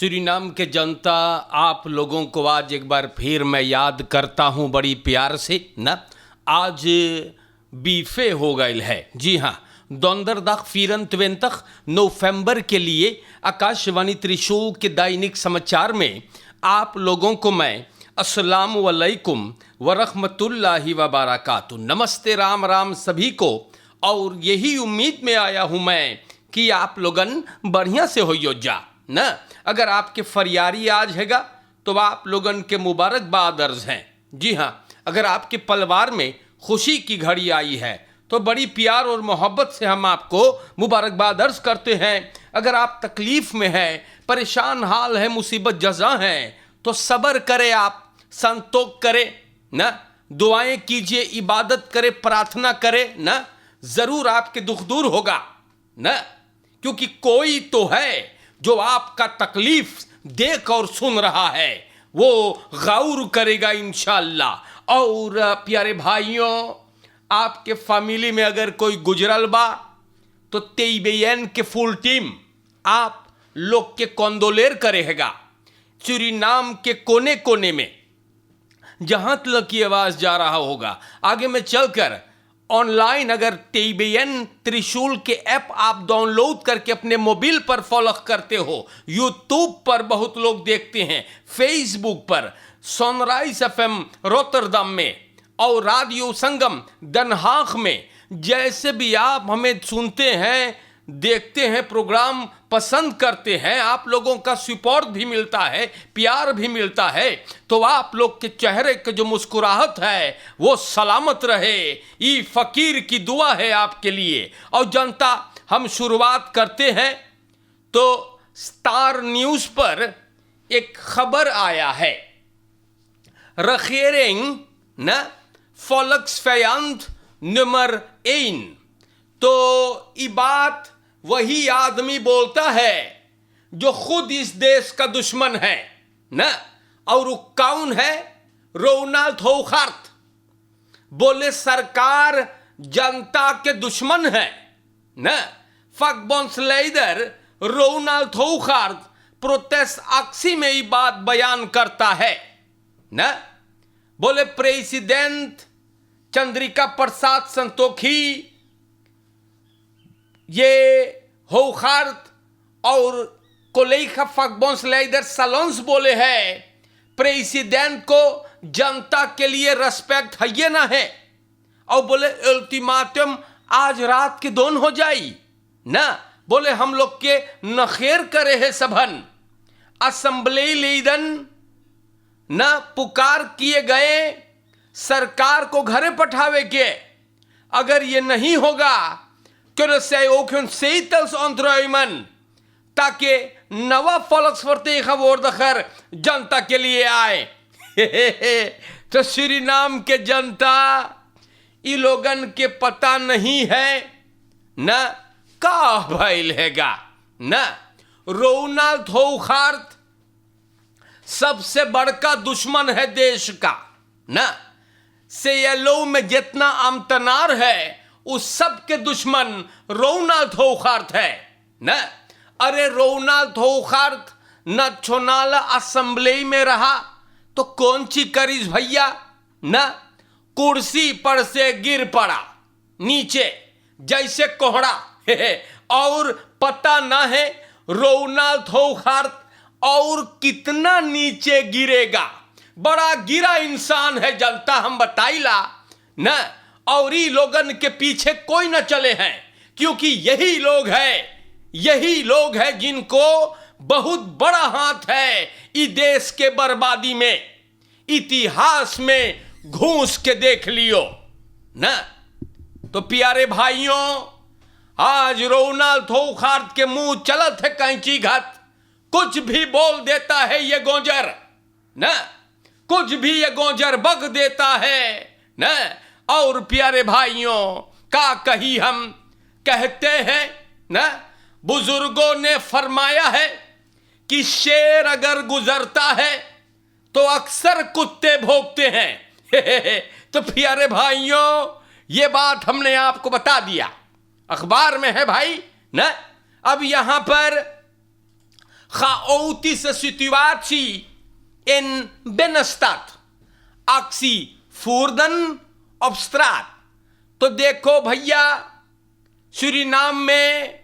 Suriname के जनता, आप लोगों को आज एक बार फिर मैं याद करता हूँ बड़ी प्यार से ना। आज बीफे हो गए है, जी हाँ, दोंदरदाग 24 नवंबर के लिए आकाशवाणी त्रिशूल के दैनिक समाचार में आप लोगों को मैं अस्सलाम वालेकुम वरहमतुल्लाहि वबरकातुहू, नमस्ते, राम राम सभी को। और यही उम्मीद में आया हूँ मैं कि आप लोगन बढ़िया से हो जा ना। अगर आपके फरियारी आज हैगा तो आप लोगन के मुबारकबाद अर्ज हैं। जी हाँ, अगर आपके परिवार में खुशी की घड़ी आई है तो बड़ी प्यार और मोहब्बत से हम आपको मुबारकबाद अर्ज करते हैं। अगर आप तकलीफ़ में हैं, परेशान हाल है, मुसीबत जज़ा हैं, तो सब्र करें, आप संतोष करें ना, दुआएं कीजिए, इबादत करें, प्रार्थना करें ना, ज़रूर आपके दुख दूर होगा ना। क्योंकि कोई तो है जो आपका तकलीफ देख और सुन रहा है, वो गौर करेगा इंशाअल्लाह। और प्यारे भाइयों, आपके फैमिली में अगर कोई गुजरल बा तो तेईबेन के फुल टीम आप लोग के कंदोलेर करेगा। सूरीनाम के कोने कोने में जहां तक की आवाज जा रहा होगा, आगे में चलकर ऑनलाइन अगर तेईबेन त्रिशूल के ऐप आप डाउनलोड करके अपने मोबाइल पर फॉलो करते हो, यूट्यूब पर बहुत लोग देखते हैं, फेसबुक पर सनराइज एफएम रोटरडम में और रेडियो संगम Den Haag में, जैसे भी आप हमें सुनते हैं, देखते हैं, प्रोग्राम पसंद करते हैं, आप लोगों का सपोर्ट भी मिलता है, प्यार भी मिलता है, तो आप लोग के चेहरे के जो मुस्कुराहट है वो सलामत रहे। ये फकीर की दुआ है आपके लिए। और जनता, हम शुरुआत करते हैं तो स्टार न्यूज़ पर एक खबर आया है, regering ना volksvijand नंबर 1। तो ये बात वही आदमी बोलता है जो खुद इस देश का दुश्मन है ना। और वो कौन है? रोनाल्ड होखार्ट। बोले सरकार जनता के दुश्मन है ना। फकबॉन्सलेडर रोनाल्ड होखार्ट प्रोटेस्ट एक्सी में ये बात बयान करता है ना। बोले प्रेसिडेंट चंद्रिका प्रसाद संतोखी, ये होखार्ट और कोलेखा फकबॉन्सलेडर सलोन्स बोले हैं प्रेसिडेंट को जनता के लिए रेस्पेक्ट है ये ना है। और बोले अल्टीमेटम आज रात के दोन हो जाई ना। बोले हम लोग के नखेर करे है सबन, असेंबली लीडर ना पुकार किए गए सरकार को घरे पठावे के। अगर ये नहीं होगा ताकि नवा volksvertegenwoordiger जनता के लिए आए। तो सूरीनाम के जनता, ये लोगन के पता नहीं है ना का भइल हैगा ना। रोनाल्ड होखार्ट सबसे बड़का दुश्मन है देश का ना। सेयलो में जितना अमतनार है उस सब के दुश्मन रोनाल्ड होखार्ट है ना। अरे रोनाल्ड होखार्ट नेशनल असेंबली में रहा तो कौन सी करीज भैया ना, कुर्सी पर से गिर पड़ा नीचे जैसे कोहड़ा। और पता ना है रोनाल्ड होखार्ट और कितना नीचे गिरेगा। बड़ा गिरा इंसान है जनता, हम बताइला ना। और ये लोगन के पीछे कोई न चले हैं, क्योंकि यही लोग हैं जिनको बहुत बड़ा हाथ है इस देश के बर्बादी में। इतिहास में घूस के देख लियो ना। तो प्यारे भाइयों, आज रोनाल्ड होखार्ट के मुंह चलत है कैंची घत, कुछ भी बोल देता है ये गोंजर ना, कुछ भी ये गोंजर बग देता है ना। और प्यारे भाइयों, का कही हम कहते हैं ना, बुजुर्गों ने फरमाया है कि शेर अगर गुजरता है तो अक्सर कुत्ते भौंकते हैं। तो प्यारे भाइयों, ये बात हमने आपको बता दिया, अखबार में है भाई ना। अब यहां पर chaotische situatie in binnenstad. Actie voerden op straat. तो देखो भैया, सूरीनाम में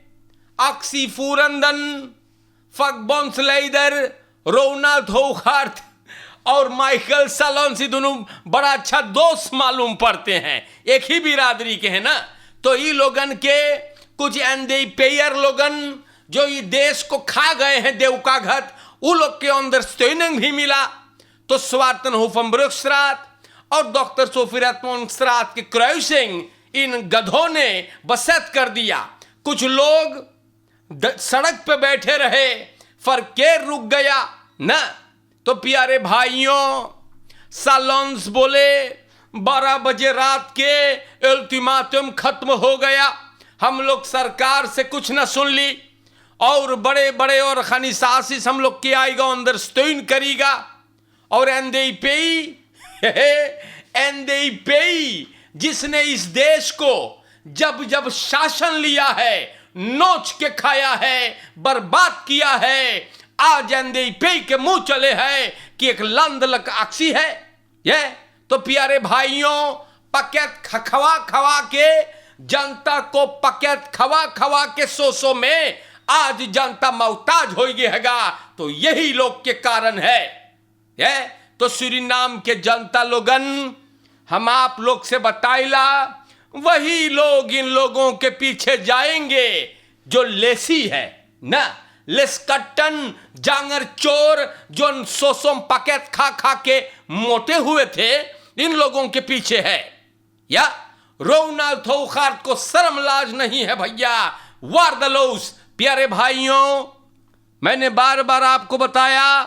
actie voerenden, vakbondsleider Ronald Hogart और माइकल सलोंसी दोनों बड़ा अच्छा दोस्त मालूम पड़ते हैं, एक ही बिरादरी के हैं ना। तो ये लोगन के कुछ एनडीपेयर लोगन जो ये देश को खा गए हैं देवकाघत, वो लोग के अंदर स्टेनिंग भी मिला। तो स्वार्टन होफनब्रुकस्ट्रात और डॉक्टर सोफियाटमोनस्ट्रात के क्रॉसिंग इन गधों ने बसत कर दिया। कुछ लोग सड़क पे बैठे रहे, फरकेर रुक गया ना। तो प्यारे भाइयों, सालोंस बोले 12 बजे रात के अल्टीमेटम खत्म हो गया, हम लोग सरकार से कुछ न सुन ली और बड़े बड़े और खनिसासिस हम लोग के आएगा अंदर स्टोइन करेगा। और एनडीपी जिसने इस देश को जब जब शासन लिया है, नोच के खाया है, बर्बाद किया है, आज एनडीपी के मुंह चले हैं कि एक लंदलक आक्सी है ये। तो प्यारे भाइयों, पकेट खवा खवा के जनता को पकेट खवा खवा के सोसो में आज जनता मोहताज हो गएगा। तो यही लोग के कारण है ये। तो सूरीनाम के जनता लोगन, हम आप लोग से बताइला, वही लोग इन लोगों के पीछे जाएंगे जो लेसी है ना, लेस्कट्टन जांगर चोर जो सोसोम पकेट खा खा के मोटे हुए थे, इन लोगों के पीछे है। या रोनाल्ड होगार्ट को शर्म लाज नहीं है भैया, वार्दलोस। प्यारे भाइयों, मैंने बार बार आपको बताया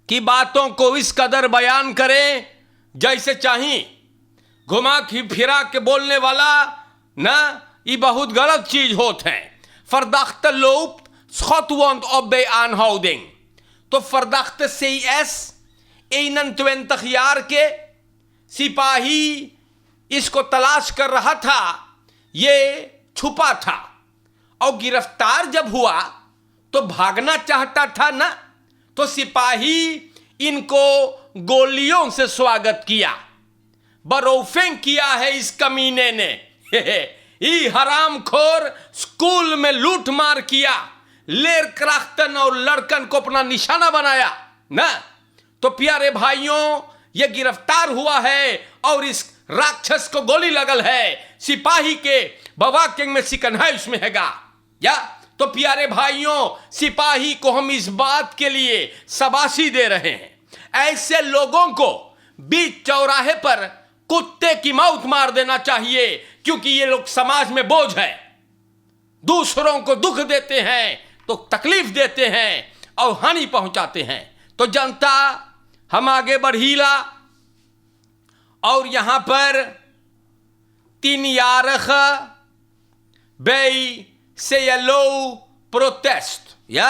कि बातों को इस कदर बयान करें जैसे चाहिए, घुमा फिरा के बोलने वाला ना, ये बहुत गलत चीज होते हैं। verdachte loopt Schotland op bij aanhouding. तो verdachte CS 21 jaar के सिपाही इसको तलाश कर रहा था, ये छुपा था और गिरफ्तार जब हुआ तो भागना चाहता था ना। तो सिपाही इनको गोलियों से स्वागत किया, बरोफिंग किया है इस कमीने ने। ये हरामखोर स्कूल में लूट मार किया, लेरक्राफ्टन और लड़कन को अपना निशाना बनाया ना। तो प्यारे भाइयों, ये गिरफ्तार हुआ है और इस राक्षस को गोली लगल है, सिपाही के बवाकिंग में सिकनहाइस में हैगा। या तो प्यारे भाइयों, सिपाही को हम इस बात के लिए शाबाशी दे रहे हैं। ऐसे लोगों को बीच चौराहे पर कुत्ते की मौत मार देना चाहिए, क्योंकि ये लोग समाज में बोझ है, दूसरों को दुख देते हैं तो तकलीफ देते हैं और हानि पहुंचाते हैं। तो जनता, हम आगे बढ़ीला और यहां पर 3 jaar bij CLO प्रोटेस्ट। या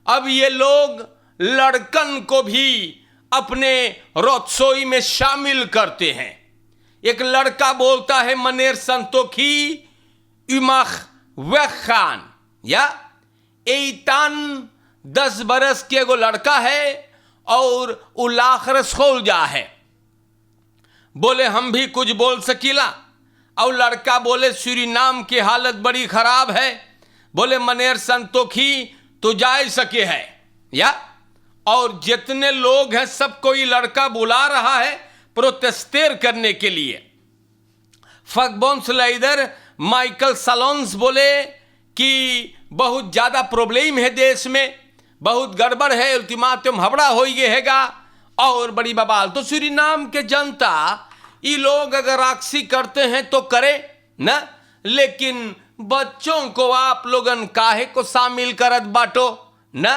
अब ये लोग लड़कन को भी अपने रोत्सोई में शामिल करते हैं। एक लड़का बोलता है मनेर संतोखी उमख वखान, या एतान 10 बरस के एगो लड़का है और उलाखर खोल जा है। बोले हम भी कुछ बोल सकीला, और लड़का बोले सूरीनाम की हालत बड़ी खराब है, बोले मनेर संतोखी तो जा सके है। या और जितने लोग हैं सबको ये लड़का बुला रहा है प्रोटेस्टेर करने के लिए। फकबोन्सलाइडर माइकल सलोंस बोले कि बहुत ज्यादा प्रॉब्लम है देश में, बहुत गड़बड़ है, अल्टीमेटम हबड़ा हो गएगा और बड़ी बवाल। तो सूरीनाम के जनता, ये लोग अगर आक्सी करते हैं तो करे ना, लेकिन बच्चों को आप लोगन काहे को शामिल करत बाटो ना।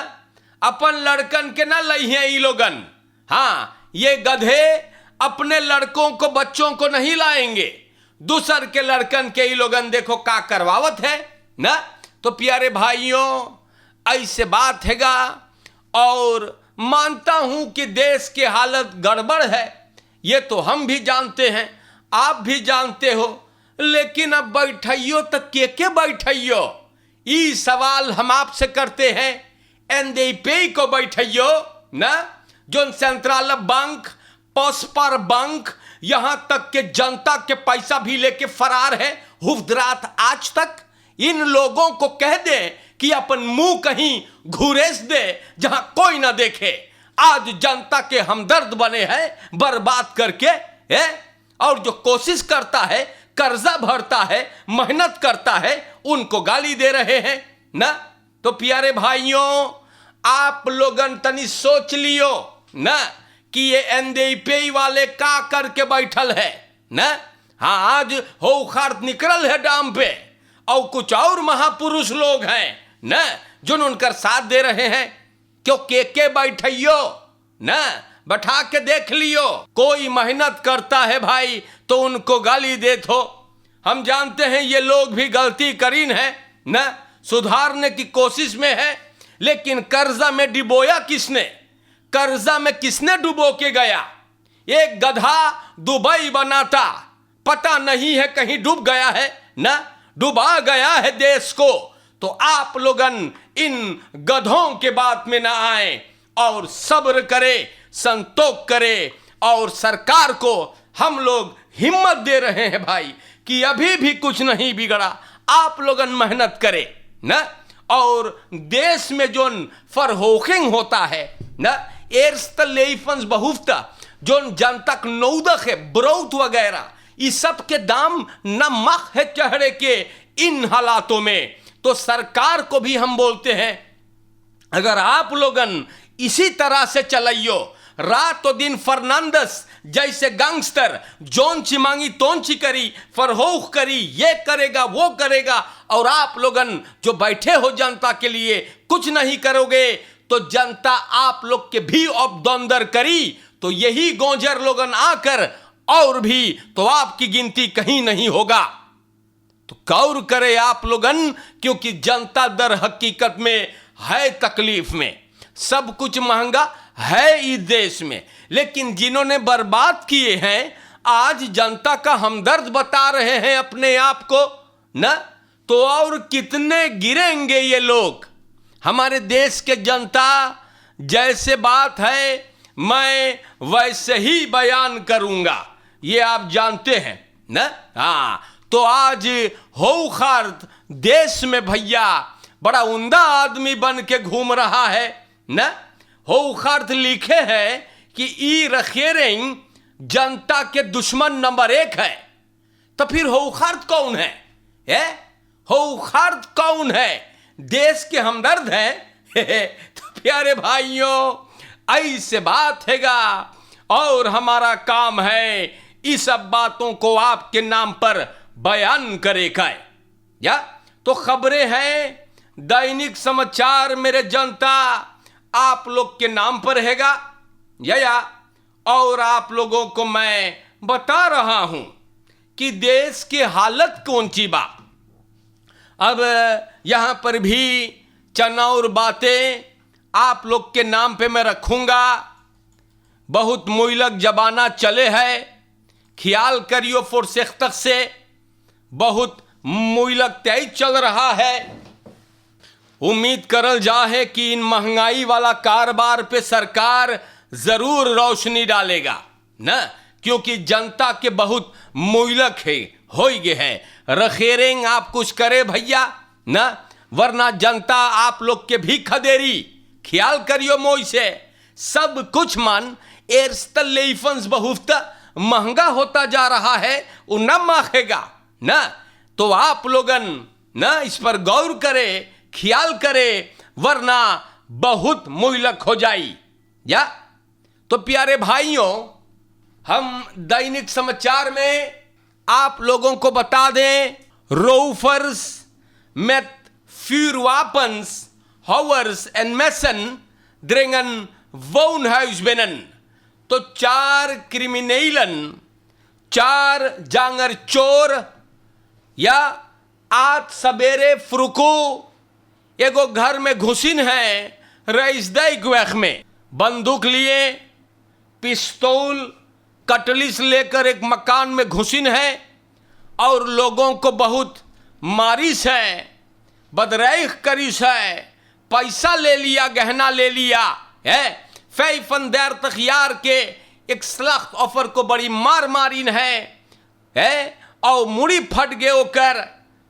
अपन लड़कन के ना लई है ये लोगन। हाँ, ये गधे अपने लड़कों को, बच्चों को नहीं लाएंगे, दूसर के लड़कन के ये लोगन देखो का करवावत है ना। तो प्यारे भाइयों, ऐसे बात हैगा और मानता हूं कि देश की हालत गड़बड़ है, ये तो हम भी जानते हैं, आप भी जानते हो, लेकिन अब बैठियो तो के बैठियो, ये सवाल हम आपसे करते हैं। एनडीपी को बैठियो ना, जो सेंट्रल बैंक, पोस्पर बैंक, यहां तक के जनता के पैसा भी लेके फरार है हुफ्दरात आज तक। इन लोगों को कह दे कि अपन मुंह कहीं घुरेस दे जहां कोई ना देखे। आज जनता के हमदर्द बने हैं बर्बाद करके है, और जो कोशिश करता है, कर्जा भरता है, मेहनत करता है, उनको गाली दे रहे हैं ना। तो प्यारे भाइयों, आप लोगन तनी सोच लियो ना कि ये एनडीपी वाले का करके बैठल है ना। हाँ, आज हो खर्च निकल है डाम पे, और कुछ और महापुरुष लोग हैं ना जो उनकर साथ दे रहे हैं। क्यों के बैठियो ना, बैठा के देख लियो। कोई मेहनत करता है भाई तो उनको गाली देत हो। हम जानते हैं ये लोग भी गलती करीन है ना, सुधारने की कोशिश में है, लेकिन कर्जा में डुबोया किसने? कर्जा में किसने डुबो के गया? एक गधा दुबई बनाता, पता नहीं है कहीं डूब गया है ना, डुबा गया है देश को। तो आप लोगन इन गधों के बात में ना आए और सब्र करे, संतोष करे। और सरकार को हम लोग हिम्मत दे रहे हैं भाई कि अभी भी कुछ नहीं बिगड़ा, आप लोगन मेहनत करे ना। और देश में जो फरहोखिंग होता है ना, एर्स्तलेफन्स बहुफ्ता जो जनता का नौदक है, ब्रोथ वगैरह, इस सब के दाम नमक है चढ़े के इन हालातों में। तो सरकार को भी हम बोलते हैं, अगर आप लोगन इसी तरह से चलाइयो, रात और दिन फर्नांडस जैसे गैंगस्टर जोन ची मांगी तोन ची करी, फरहोख करी, ये करेगा वो करेगा, और आप लोगन जो बैठे हो जनता के लिए कुछ नहीं करोगे, तो जनता आप लोग के भी उपदंदर करी। तो यही गोंजर लोगन आकर और भी तो आपकी गिनती कहीं नहीं होगा। तो गौर करे आप लोगन, क्योंकि जनता दर हकीकत में है तकलीफ में। सब कुछ महंगा है इस देश में, लेकिन जिन्होंने बर्बाद किए हैं आज जनता का हमदर्द बता रहे हैं अपने आप को ना। तो और कितने गिरेंगे ये लोग? हमारे देश के जनता, जैसे बात है मैं वैसे ही बयान करूंगा, ये आप जानते हैं ना। हाँ, तो आज होखार्द देश में भैया बड़ा उम्दा आदमी बन के घूम रहा है ना। होखार्द लिखे हैं कि ई रखेरिंग जनता के दुश्मन नंबर 1 है। तो फिर होखार्द कौन है? होखार्द कौन है? देश के हमदर्द हैं। तो प्यारे भाइयों, ऐसे बात हैगा, और हमारा काम है इस सब बातों को आपके नाम पर बयान करे का। या तो खबरें हैं दैनिक समाचार मेरे जनता आप लोग के नाम पर हैगा या और आप लोगों को मैं बता रहा हूं कि देश की हालत कौन सी बा। अब यहां पर भी चनौर बातें आप लोग के नाम पे मैं रखूंगा। बहुत मुइलक जबाना चले है, ख्याल करियो फुरसत से बहुत मुइलक तेज चल रहा है। उम्मीद करल जाए कि इन महंगाई वाला कारोबार पे सरकार जरूर रोशनी डालेगा ना, क्योंकि जनता के बहुत मुइलक है हो गए हैं। रखेरेंग आप कुछ करे भैया ना, वरना जनता आप लोग के भी खदेरी। ख्याल करियो मोई से सब कुछ मान एर्स्तलेफन्स बहुत महंगा होता जा रहा है, वो न मांगेगा ना। तो आप लोगन ना इस पर गौर करे, ख्याल करे, वरना बहुत मुइलक हो जाई। या तो प्यारे भाइयों, हम दैनिक समाचार में आप लोगों को बता दें, रोफर्स met vuurwapens, houwers en messen dringen woonhuis binnen. तो 4 क्रिमिनलन, 4 जांगर चोर या आज सवेरे फ्रुको एगो घर में घुसिन है रईसदाई गुएख में, बंदूक लिए, पिस्तौल, कटलिस लेकर एक मकान में घुसिन है और लोगों को बहुत मारिश है, बदरैख करिश है, पैसा ले लिया, गहना ले लिया है। फैफन देर तखियार के एक सख्त ऑफर को बड़ी मार मारीन है और मुड़ी फट गए होकर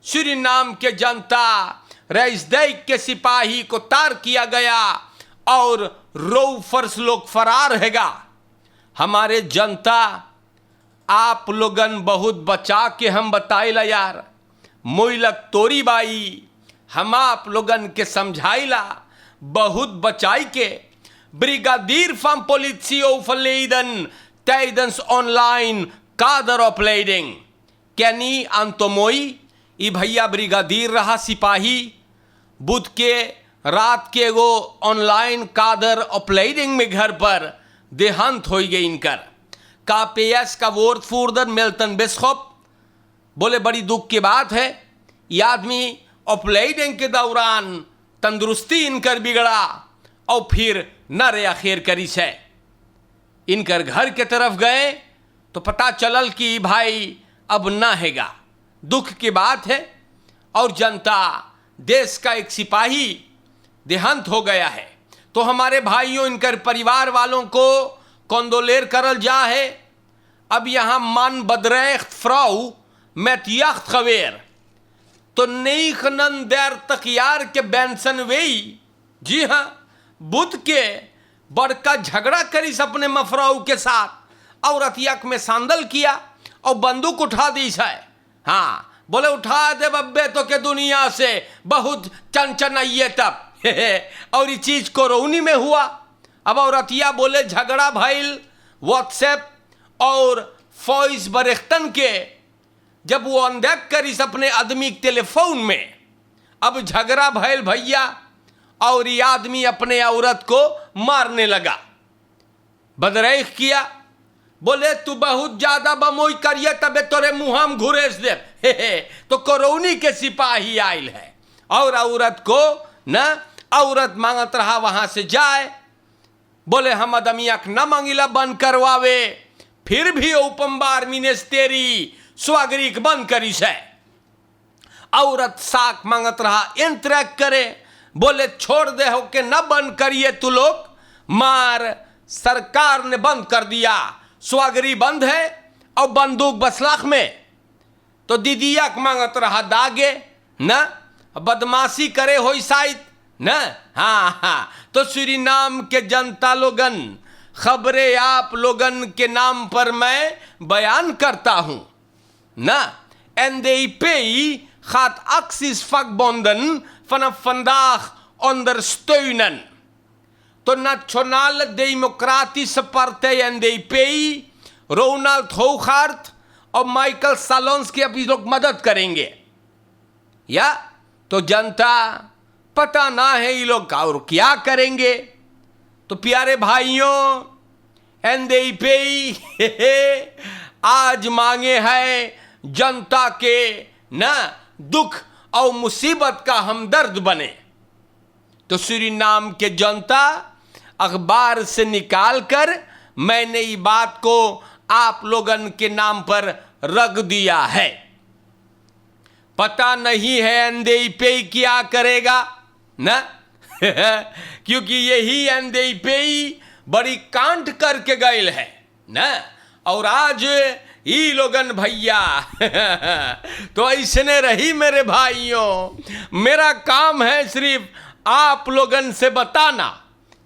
सूरीनाम के जनता रईस दैक के सिपाही को तार किया गया और रो फर्स लोग फरार हैगा। हमारे जनता आप लोगन बहुत बचा के हम बताइला यार, मोइलक तोरी बाई हम आप लोगन के समझाइला बहुत बचाई के। ब्रिगादिर फम पोलिसियो फलेदन तैदंस ऑनलाइन कादर ऑपलेडिंग कैनी अंतोमोई ई भैया ब्रिगादिर रहा सिपाही। बुध के रात के वो ऑनलाइन कादर ऑपलेडिंग में घर पर देहांत हो गई इनकर। कापेयस का वोर्ड फूर्दन मिल्टन बिस्खोप बोले बड़ी दुख की बात है, ये आदमी ऑपलेडिंग के दौरान तंदुरुस्ती इनकर बिगड़ा और फिर नर आखिर करी से इनकर घर के तरफ गए तो पता चलल कि भाई अब ना हैगा। दुख की बात है और जनता देश का एक सिपाही देहांत हो गया है। तो हमारे भाइयों इनकर परिवार वालों को कौंदोलेर करल जा है। अब यहाँ मान बदरेख्त फ्राउ मैतियाख्त खवेर तो नई खनन देर तकियार के बैंसन वेई। जी हाँ, बुध के बड़का झगड़ा करीस अपने मफराऊ के साथ और अतियक में सांदल किया और बंदूक उठा दी है। हाँ बोले उठा दे बब्बे तो के दुनिया से बहुत चनचनाइए तब और ये चीज कोरोनी में हुआ। अब औरतिया बोले झगड़ा भइल व्हाट्सएप और फॉइस बरेख्तन के, जब वो अनदेख करीस अपने आदमी के टेलीफोन में। अब झगड़ा भइल भैया और ये आदमी अपने औरत को मारने लगा, बदरेख किया। बोले तू बहुत ज्यादा बमोई करिए तबे तोरे मुहाम घुरेस दे तो कोरोनी के सिपाही आयल है और औरत को न औरत मांगत रहा वहां से जाए। बोले हम अदमियक न मांगिला बंद करवावे, फिर भी उपम्बार मिनिस्टेरी स्वागरिक बंद करी से। औरत साक मांगत रहा इंतरेक करे। बोले छोड़ दे हो के न बंद करिए तू लोग, मार सरकार ने बंद कर दिया, स्वागरी बंद है और बंदूक बसलाख में। तो दीदिया मांगत रहा दागे न बदमाशी करे हो शायद न। हाँ हाँ तो सूरीनाम के जनता लोगन खबरें आप लोगन के नाम पर मैं बयान करता हूं न। NDP gaat acties vakbonden vanaf vandaag ondersteunen. De Nationale Democratische Partij NDP, Ronald Hogart और माइकल सालोंस्की अभी लोग मदद करेंगे। या तो जनता पता ना है ये लोग और क्या करेंगे। तो प्यारे भाइयों एनडीपी आज मांगे हैं जनता के न दुख और मुसीबत का हमदर्द बने। तो सूरीनाम के जनता अखबार से निकाल कर मैंने ये बात को आप लोगन के नाम पर रख दिया है। पता नहीं है एनडीपी क्या करेगा न क्योंकि यही एनडीपी बड़ी कांड करके गए है न। और आज ये लोगन भैया तो ऐसने रही मेरे भाइयों। मेरा काम है सिर्फ आप लोगन से बताना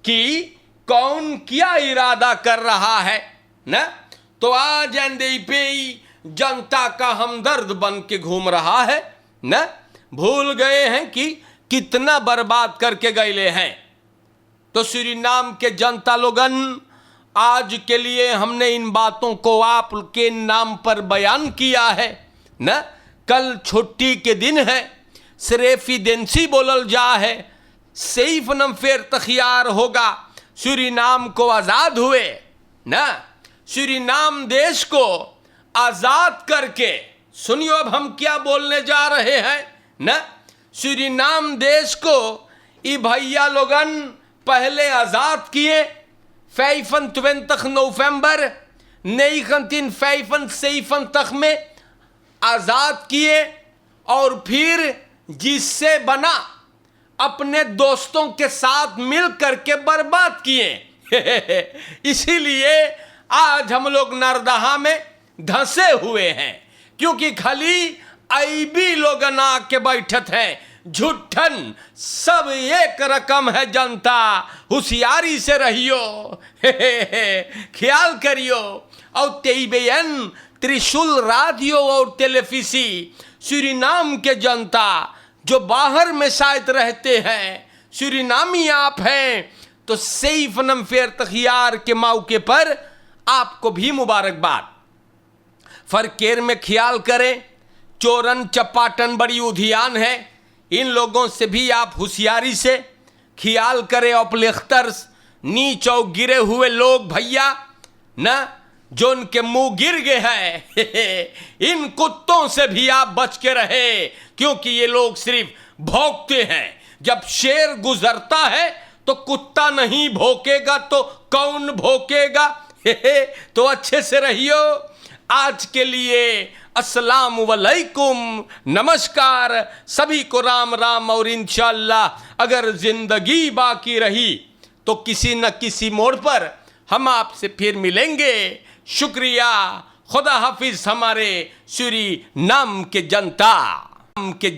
कि कौन क्या इरादा कर रहा है न। तो आज एनडीपी जनता का हमदर्द बन के घूम रहा है न। भूल गए हैं कि कितना बर्बाद करके गए हैं। तो सूरीनाम के जनता लोगन आज के लिए हमने इन बातों को आप के नाम पर बयान किया है न। कल छुट्टी के दिन है, सिरेफिडेंसी बोलल जा है, सैफ नम फेर तखियार होगा। सूरीनाम को आज़ाद हुए न। सूरीनाम देश को आज़ाद करके सुनियो अब हम क्या बोलने जा रहे हैं न। सूरीनाम देश को ये भैया लोगन पहले आज़ाद किए 25 नवंबर 1975 में आज़ाद किए और फिर जिससे बना अपने दोस्तों के साथ मिल करके बर्बाद किए। इसीलिए आज हम लोग नरदहा में धंसे हुए हैं, क्योंकि खाली ऐबी लोग ना के बैठत हैं। झूठन सब एक रकम है जनता, होशियारी से रहियो। ख्याल करियो। और तेईबेन त्रिशूल राडियो और टेलीफिसी सूरीनाम के जनता जो बाहर में शायद रहते हैं, सूरीनामी आप हैं, तो सैफ नम फेर तखियार के मौके पर आपको भी मुबारकबाद। फरकेर में ख्याल करें, चोरन चपाटन बड़ी उधियान है, इन लोगों से भी आप होशियारी से ख्याल करें। अपलेख्तर नीच और गिरे हुए लोग भैया न, जो उनके मुंह गिर गए हैं, इन कुत्तों से भी आप बच के रहे, क्योंकि ये लोग सिर्फ भौंकते हैं। जब शेर गुजरता है तो कुत्ता नहीं भौंकेगा तो कौन भौंकेगा? तो अच्छे से रहियो। आज के लिए अस्सलाम वालेकुम, नमस्कार। सभी को राम राम। और इंशाअल्लाह अगर जिंदगी बाकी रही तो किसी न किसी मोड़ पर हम आपसे फिर मिलेंगे। शुक्रिया, खुदा हाफिज हमारे सूरीनाम के जनता के